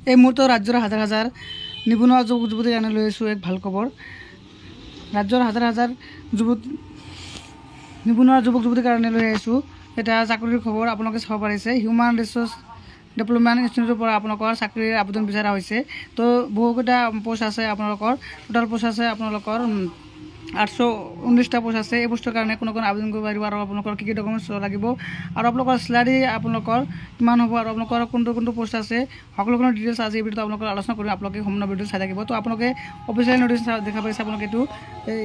এই মুহূৰ্তত ৰাজ্যৰ হাজাৰ হাজাৰ নিবনুৱা যুৱক যুৱতীৰ কাৰণে লৈ আছোঁ এক ভাল খবৰ। ৰাজ্যৰ হাজাৰ হাজাৰ নিবনুৱা যুৱক যুৱতীৰ কাৰণে লৈ আহিছোঁ এটা চাকৰিৰ খবৰ। আপোনালোকে চাব পাৰিছে হিউমেন ৰিচোৰ্চ ডেভেলপমেণ্ট ইনষ্টিটিউটৰ পৰা আপোনালোকৰ চাকৰিৰ আবেদন বিচৰা হৈছে। তো বহুকেইটা পোষ্ট আছে আপোনালোকৰ, টোটাল পোষ্ট আছে আপোনালোকৰ 819টা পোষ্ট আছে। এই পোষ্টৰ কাৰণে কোনো আবেদন কৰিব পাৰিব আৰু আপোনালোকৰ কি ডকুমেণ্টছ লাগিব আৰু আপোনালোকৰ চেলাৰী আপোনালোকৰ কিমান হ'ব আৰু আপোনালোকৰ কোনটো পোষ্ট আছে সকলোখিনি ডিটেইলছ আজি এই ভিডিঅ'ত আপোনালোকৰ আলোচনা কৰিম। আপোনালোকে সম্পূৰ্ণ ভিডিঅ' চাই থাকিব। তো আপোনালোকে অফিচিয়েল নটিছ দেখা পাইছে, আপোনালোকে এইটো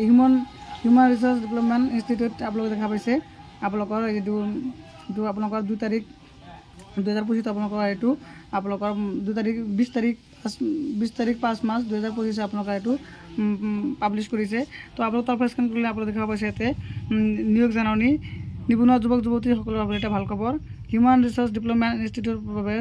হিউমেন ৰিচোৰ্চ ডেভেলপমেণ্ট ইনষ্টিটিউট আপোনালোকে দেখা পাইছে। আপোনালোকৰ এইটো আপোনালোকৰ 2 তাৰিখ 2025 আপোনালোকৰ এইটো আপোনালোকৰ 20 তাৰিখ 5 মাৰ্চ 2025 আপোনালোকে এইটো পাব্লিছ কৰিছে। তো আপোনালোক তাৰ পৰা স্কেন কৰিলে আপোনালোকে দেখা পাইছে ইয়াতে নিয়োগ জাননী নিবনুৱা যুৱক যুৱতীসকলৰ বাবে এটা ভাল খবৰ। হিউমেন ৰিচোৰ্চ ডেভেলপমেণ্ট ইনষ্টিটিউটৰ বাবে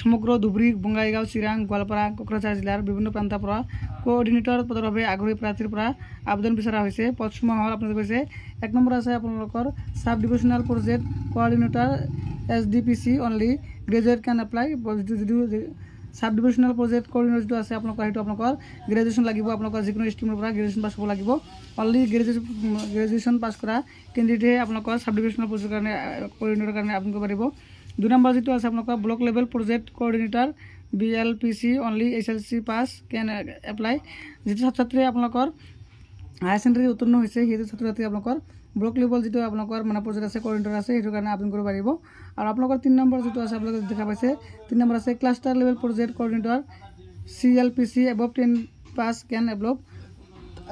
সমগ্ৰ ধুবুৰী, বঙাইগাঁও, চিৰাং, গোৱালপাৰা, কোকৰাঝাৰ জিলাৰ বিভিন্ন প্ৰান্তৰ পৰা কোঅৰ্ডিনেটৰ পদৰ বাবে আগ্ৰহী প্ৰাৰ্থীৰ পৰা আবেদন বিচৰা হৈছে। পদসমূহ হ'ল আপোনালোকে কৈছে 1 নম্বৰ আছে আপোনালোকৰ sub divisional project coordinator SDPC only graduate can apply. যদিও সাব ডিভিজনেল প্ৰজেক্ট কোঅৰ্ডিনেটৰ যিটো আছে আপোনালোকৰ সেইটো আপোনালোকৰ গ্ৰেজুৱেশ্যন লাগিব। আপোনালোকৰ যিকোনো ষ্ট্ৰীমৰ পৰা গ্ৰেজুৱেশ্যন পাছ হ'ব লাগিব। অনলি গ্ৰেজুৱেশ্যন পাছ কৰা কেণ্ডিডেটে আপোনালোকৰ সাব ডিভিজনেল প্ৰজেক্টৰ কাৰণে কোঅৰ্ডিনেটৰ কাৰণে আবেদন কৰিব পাৰিব। 2 নম্বৰ যিটো আছে আপোনালোকৰ block level project coordinator BLPC only SLC পাছ কেন এপ্লাই। যিটো ছাত্ৰ ছাত্ৰীয়ে আপোনালোকৰ হায়াৰ ছেকেণ্ডেৰী উত্তীৰ্ণ হৈছে সেইটো ছাত্ৰ ছাত্ৰী আপোনালোকৰ ব্লক লেভেল যিটো আপোনালোকৰ মানে প্ৰজেক্ট আছে কোঅৰ্ডিনেটৰ আছে সেইটো কাৰণে আবেদন কৰিব পাৰিব। আৰু আপোনালোকৰ 3 নম্বৰ যিটো আছে আপোনালোকে দেখা পাইছে 3 নম্বৰ আছে cluster level project coordinator CLPC above 10 পাছ কেন এপ্লাই।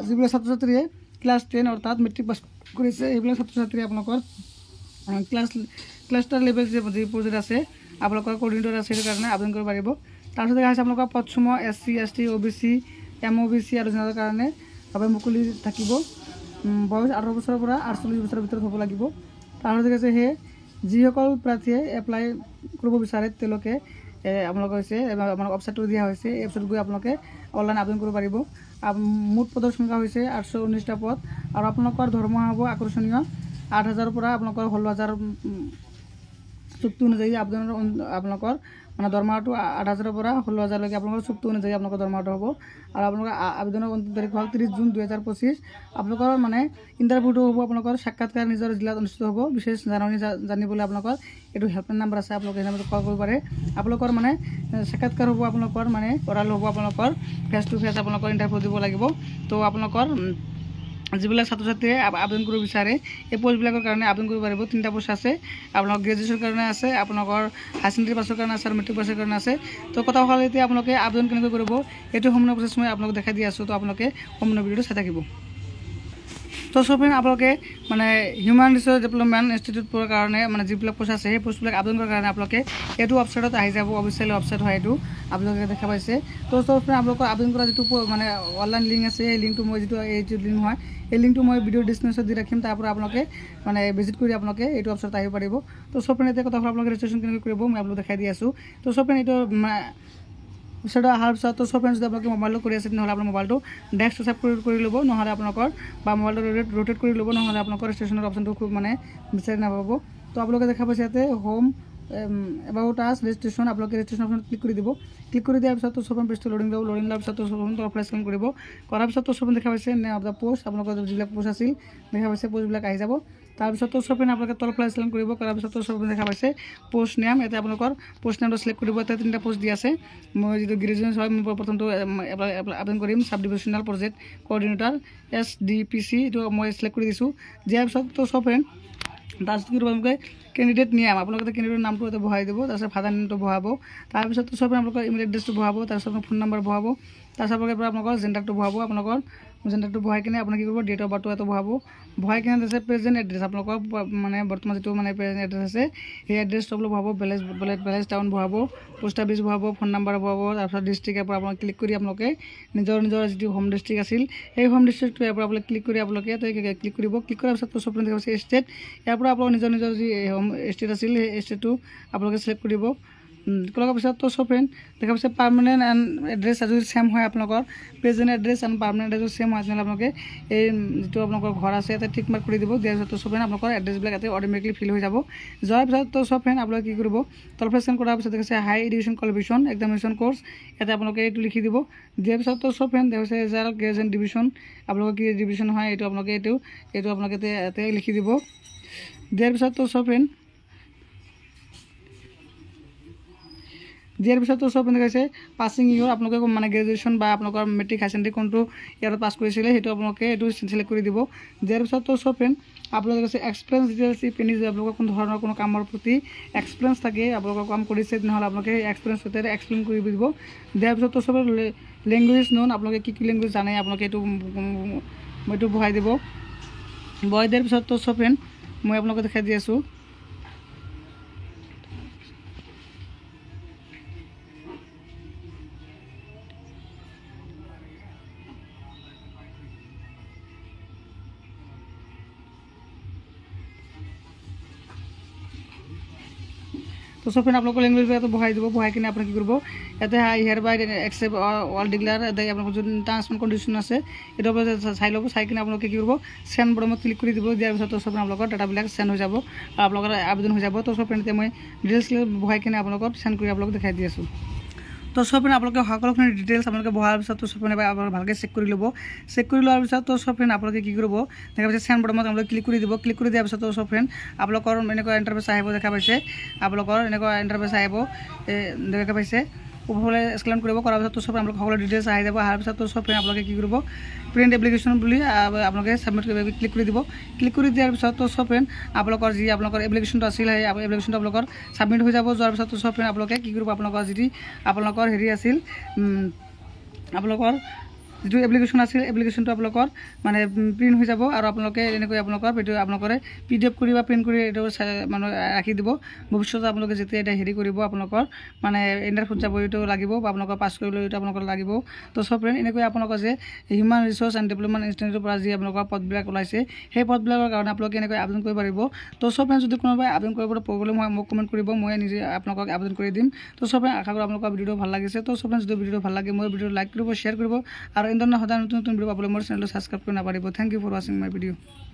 যিবিলাক ছাত্ৰ ছাত্ৰীয়ে ক্লাছ 10 অৰ্থাৎ মেট্ৰিক পাছ কৰিছে এইবিলাক ছাত্ৰ ছাত্ৰীয়ে আপোনালোকৰ ক্লাষ্টাৰ লেভেল যি প্ৰজেক্ট আছে আপোনালোকৰ কোঅৰ্ডিনেটৰ আছে সেইটো কাৰণে আবেদন কৰিব পাৰিব। তাৰপিছত দেখা হৈছে আপোনালোকৰ পদসমূহ SC ST OBC MOBC আৰু জেনেৰেলৰ কাৰণে বাবে মুকলি থাকিব। বয়স 18 বছৰৰ পৰা 48 বছৰৰ ভিতৰত হ'ব লাগিব। তাৰপিছত দেখা আছে যিসকল প্ৰাৰ্থীয়ে এপ্লাই কৰিব বিচাৰে তেওঁলোকে আপোনালোকে হৈছে আমাৰ ৱেবছাইটটো দিয়া হৈছে। এই ৱেবছাইটত গৈ আপোনালোকে অনলাইন আবেদন কৰিব পাৰিব। মুঠ পদৰ সংখ্যা হৈছে 819টা পদ আৰু আপোনালোকৰ দৰমহা হ'ব আকৰ্ষণীয় 8,000 পৰা আপোনালোকৰ 16,000 চুক্তি অনুযায়ী আবেদনৰ আপোনালোকৰ মানে দৰমহাটো 8,000 পৰা 16,000 লৈকে আপোনালোকৰ চুক্তি অনুযায়ী আপোনালোকৰ দৰমহাটো হ'ব। আৰু আপোনালোকৰ আবেদনৰ অন্তিম তাৰিখ হ'ল 30 জুন 2025। আপোনালোকৰ মানে ইণ্টাৰভিউটো হ'ব আপোনালোকৰ সাক্ষাৎকাৰ নিজৰ জিলাত অনুষ্ঠিত হ'ব। বিশেষ জাননী জানিবলৈ আপোনালোকৰ এইটো হেল্পলাইন নম্বৰ আছে, আপোনালোকে এই নম্বৰত কল কৰিব পাৰে। আপোনালোকৰ মানে সাক্ষাৎকাৰ হ'ব আপোনালোকৰ মানে অৰাল হ'ব আপোনালোকৰ ফেচ টু ফেচ আপোনালোকৰ ইণ্টাৰভিউ দিব লাগিব। তো আপোনালোকৰ যিবিলাক ছাত্ৰ ছাত্ৰীয়ে আবেদন কৰিব বিচাৰে এই পোষ্টবিলাকৰ কাৰণে আবেদন কৰিব পাৰিব। 3টা পোষ্ট আছে আপোনালোকৰ গ্ৰেজুৱেশ্যনৰ কাৰণে আছে, আপোনালোকৰ হায়াৰ ছেকেণ্ডেৰী পাছৰ কাৰণে আছে আৰু মেট্ৰিক পাছৰ কাৰণে আছে। তো কথা হ'ল এতিয়া আপোনালোকে আবেদন কেনেকৈ কৰিব এইটো সম্পূৰ্ণ প্ৰচেছ মই আপোনালোকক দেখাই দি আছোঁ। তো আপোনালোকে সম্পূৰ্ণ ভিডিঅ'টো চাই থাকিব। তো সব আপোনালোকে মানে হিউমেন ৰিচোৰ্চ ডেভেলপমেণ্ট ইনষ্টিটিউটৰ কাৰণে মানে যিবিলাক পোষ্ট আছে সেই পোষ্টবিলাক আবেদন কৰাৰ কাৰণে আপোনালোকে এইটো ৱেবছাইটত আহি যাব। অফিচিয়েল ৱেবছাইট হয় এইটো আপোনালোকে দেখা পাইছে। তো সব আপোনালোকৰ আবেদন কৰা যিটো মানে অনলাইন লিংক আছে এই লিংকটো মই যিটো লিংক হয় এই লিংকটো মই ভিডিঅ' ডিছক্ৰিপশ্যনত দি ৰাখিম। তাৰ পৰা আপোনালোকে মানে ভিজিট কৰি আপোনালোকে এইটো ৱেবছাইটত আহিব পাৰিব। তো সব এতিয়া কথা হ'ল আপোনালোকে ৰেজিষ্ট্ৰেশ্যন কেনেকৈ কৰিব মই আপোনালোকক দেখাই দি আছোঁ। তো সব এইটো ৱেবছাইটত অহাৰ পিছত তো সব যদি আপোনালোকে মোবাইলটো কৰি আছে তেনেহ'লে আপোনাৰ মোবাইলটো ডেস্কটপ ছেভ কৰি ল'ব, নহ'লে আপোনালোকৰ বা মোবাইলটো ৰোটেট কৰি ল'ব, নহ'লে আপোনালোকৰ ৰেজিষ্ট্ৰেশ্যনৰ অপশ্যনটো খুব মানে বিচাৰি নাপাব। তো আপোনালোকে দেখা পাইছে ইয়াতে হোম এবাউট আছ ৰেজিষ্ট্ৰেশ্যন আপোনালোকে ৰেজিষ্ট্ৰেশ্যন অপশ্যন ক্লিক কৰি দিব। ক্লিক কৰি দিয়াৰ পিছত তো সব পেজটো লোডিং লোৱাৰ পিছত তো সব তৰফৰ স্কেন কৰিব। কৰাৰ পিছত তো সব দেখা পাইছে নেম অফ দ্য পোষ্ট আপোনালোকৰ যিবিলাক পোষ্ট আছিল দেখা পাইছে পোষ্টবিলাক আহি যাব। তাৰপিছত তো সব আপোনালোকে তলফালে স্কেন কৰিব। কৰাৰ পিছত তো সব দেখা পাইছে পোষ্ট নেম, ইয়াতে আপোনালোকৰ পোষ্ট নেমটো চিলেক্ট কৰিব। ইয়াতে 3টা পোষ্ট দি আছে। মই যিটো গ্ৰেজুৱেশ্যন হয় মই প্ৰথমটো আবেদন কৰিম sub divisional project coordinator SDPC এইটো মই চিলেক্ট কৰি দিছোঁ। দিয়াৰ পিছত তো সব তাৰপিছত কি কৰিব আপোনালোকে কেণ্ডিডেট নিয়ম আপোনালোকে কেণ্ডিডেটৰ নামটো ইয়াতে বহাই দিব। তাৰপিছত ফাদাৰ নেমটো বহাব। তাৰপিছত তো সব আপোনালোকৰ ইমেইল এড্ৰেছটো বহাব। তাৰপিছত ফোন নম্বৰ বহাব। তাৰপিছত আপোনালোকৰ জেণ্ডাৰটো বহাব। আপোনালোকৰ জেণ্ডাৰটো বহাই কিনে আপোনাক কি কৰিব ডেট অফ বাৰ্থটো ইয়াতে বহাব। বহাই কিনে তাৰপিছত প্ৰেজেণ্ট এড্ৰেছ আপোনালোকৰ মানে বৰ্তমান যিটো মানে প্ৰেজেণ্ট এড্ৰেছ আছে সেই এড্ৰেছটো আপোনালোক বহাব। বেলেজ টাউন বহাব, পোষ্ট অফিচ বহাব, ফোন নম্বৰ বহাব। তাৰপিছত ডিষ্ট্ৰিক্টৰ পৰা আপোনালোকে ক্লিক কৰি আপোনালোকে নিজৰ যিটো হোম ডিষ্ট্ৰিক্ট আছিল সেই হোম ডিষ্ট্ৰিক্টটো ইয়াৰ পৰা আপোনালোকে ক্লিক কৰি আপোনালোকে ক্লিক কৰিব। ক্লিক কৰাৰ পিছত সব দেখা পাইছে ষ্টেট, ইয়াৰ পৰা আপোনালোকৰ নিজৰ যি হোম ষ্টেট আছিল সেই ষ্টেটটো আপোনালোকে চিলেক্ট কৰিব। ক্লিক কৰাৰ পিছত তো সব ফ্ৰেণ্ড দেখা পাইছে পাৰ্মানেণ্ট এণ্ড এড্ৰেছ যদি ছেম হয় আপোনালোকৰ present address and permanent address same হয় তেনেহ'লে আপোনালোকে এই যিটো আপোনালোকৰ ঘৰ আছে ইয়াতে টিক মাৰ্ক কৰি দিব দিয়াৰ পিছত তো সব ফ্ৰেণ্ড আপোনালোকৰ এড্ৰেছবিলাক ইয়াতে অট'মেটিকলি ফিল হৈ যাব যোৱাৰ পিছত তো সব ফ্ৰেণ্ড আপোনালোকে কি কৰিব তলফালে চেণ্ড কৰাৰ পিছত দেখাইছে হাই এডুকেশ্যন কোৱালিফিকেশ্যন এক্সামিনেশ্যন কোৰ্ছ ইয়াতে আপোনালোকে এইটো লিখি দিব দিয়াৰ পিছত তো সব ফ্ৰেণ্ড দেখাইছে ৰিজাল্ট গ্ৰেজুৱেশ্যন ডিভিশ্যন আপোনালোকৰ কি ডিভিশ্যন হয় এইটো আপোনালোকে এইটো আপোনালোকে ইয়াতে লিখি দিব দিয়াৰ পিছত তো সব ফ্ৰেণ্ড দিয়াৰ পিছত তো সব দেখাইছে পাছিং ইয়ৰ আপোনালোকে মানে গ্ৰেজুৱেশ্যন বা আপোনালোকৰ মেট্ৰিক হাই ছেকেণ্ডেৰী কোনটো ইয়াত পাছ কৰিছিলে সেইটো আপোনালোকে এইটো চিলেক্ট কৰি দিব দিয়াৰ পিছত তো সব ফ্ৰেণ্ড আপোনালোকে কৈছে এক্সপিৰিয়েঞ্চ ডিটেইলছ পিনি যে আপোনালোকৰ কোনো ধৰণৰ কোনো কামৰ প্ৰতি এক্সপিৰিয়েঞ্চ থাকে আপোনালোকৰ কাম কৰিছে তেনেহ'লে আপোনালোকে সেই এক্সপিৰিয়েঞ্চটো এক্সপ্লেইন কৰি দিব দিয়াৰ পিছত তো সবে লেংগুৱেজ নন আপোনালোকে কি লেংগুৱেজ জানে আপোনালোকে এইটো বহাই দিব বহাই দিয়াৰ পিছত তো সব ফ্ৰেণ্ড মই আপোনালোকে দেখাই দি আছোঁ তো সব ফ্রেন্ড আপনার ল্যাঙ্গুয়েজ তো বহাই দিব বহাই কিনে আপনি কি করব এতে I hereby accept all declare এতে আপনার যদি ট্রান্সফার কন্ডিশন আছে এটা চাই ল'ব চাই কিনে আপোনালোকে কি কৰিব সেন্ড বটনত ক্লিক কৰি দিব দিয়াৰ পিছত তো সব আপোনালোকৰ ডাটাবিলাক সেন্ড হৈ যাব আৰু আপোনালোকৰ আবেদন হৈ যাব তো সব ফ্ৰেণ্ড মই ডিটেইলছ বহাই কিনে আপোনালোকক সেন্ড কৰি আপোনালোকক দেখাই দি আছোঁ তো সব ফ্ৰেন্ড আপোনালোকে সকলোখিনি ডিটেইলছ আপোনালোকে বহাৰ পিছত তো সব ফ্ৰেণ্ড আপোনালোকে ভালকৈ চেক কৰি ল'ব চেক কৰি লোৱাৰ পিছত তো সব ফ্ৰেণ্ড আপোনালোকে কি কৰিব দেখা পাইছে সেন্ড বটনত আপোনালোকে ক্লিক কৰি দিব ক্লিক কৰি দিয়াৰ পিছত তো সব ফ্ৰেণ্ড আপোনালোকৰ এনেকুৱা ইণ্টাৰফেচ আহিব দেখা পাইছে আপোনালোকৰ এনেকুৱা ইণ্টাৰফেচ আহিব দেখা পাইছে উপৰফালে স্ক্যান কৰিব কৰাৰ পিছত তো সব আপোনালোকৰ সকলো ডিটেইলছ আহি যাব অহাৰ পিছত তো সব ফ্ৰেণ্ড আপোনালোকে কি কৰিব প্ৰিণ্ট এপ্লিকেশ্যন বুলি আপোনালোকে ছাবমিট কৰিব ক্লিক কৰি দিব ক্লিক কৰি দিয়াৰ পিছত তো সব ফ্ৰেণ্ড আপোনালোকৰ যি আপোনালোকৰ এপ্লিকেশ্যনটো আছিল সেই এপ্লিকেশ্যনটো আপোনালোকৰ ছাবমিট হৈ যাব যোৱাৰ পিছত তো সব ফ্ৰেণ্ড আপোনালোকে কি কৰিব আপোনালোকৰ যি আপোনালোকৰ হেৰি আছিল আপোনালোকৰ যিটো এপ্লিকেশ্যন আছিল এপ্লিকেশ্যনটো আপোনালোকৰ মানে প্ৰিণ্ট হৈ যাব আৰু আপোনালোকে এনেকৈ আপোনালোকৰ ভিডিঅ' আপোনালোকে PDF কৰি বা প্ৰিণ্ট কৰি এইটো মানে ৰাখি দিব ভৱিষ্যতে আপোনালোকে যেতিয়া এটা হেৰি কৰিব আপোনালোকৰ মানে ইণ্টাৰভিউত যাব এইটো লাগিব বা আপোনালোকৰ পাছ কৰিবলৈ এইটো আপোনালোকৰ লাগিব তো সব ফ্ৰেণ্ড এনেকৈ আপোনালোকৰ যে হিউমেন ৰিচোৰ্চ এণ্ড ডেভেলপমেণ্ট ইনষ্টিটিউটৰ পৰা যি আপোনালোকৰ পদবিলাক ওলাইছে সেই পদবিলাকৰ কাৰণে আপোনালোকে এনেকৈ আবেদন কৰিব পাৰিব তো সব ফ্ৰেণ্ড যদি কোনোবাই আবেদন কৰিবলৈ প্ৰব্লেম হয় মোক কমেণ্ট কৰিব মই নিজে আপোনালোকক আবেদন কৰি দিম তো সব ফ্ৰেণ্ড আশা কৰোঁ আপোনালোকৰ ভিডিঅ'টো ভাল লাগিছে তো সব ফ্ৰেণ্ড যদি ভিডিঅ'টো ভাল লাগে মোৰ ভিডিঅ'টো লাইক কৰিব শ্বেয়াৰ কৰিব আৰু এনেধৰণৰ সদায় নতুন ভিডিঅ' পাবলৈ মোৰ চেনেলটো ছাবস্ক্ৰাইব কৰি নাপাৰিব থ্যাংক ইউ ফৰ ৱাচিং মাই ভিডিঅ'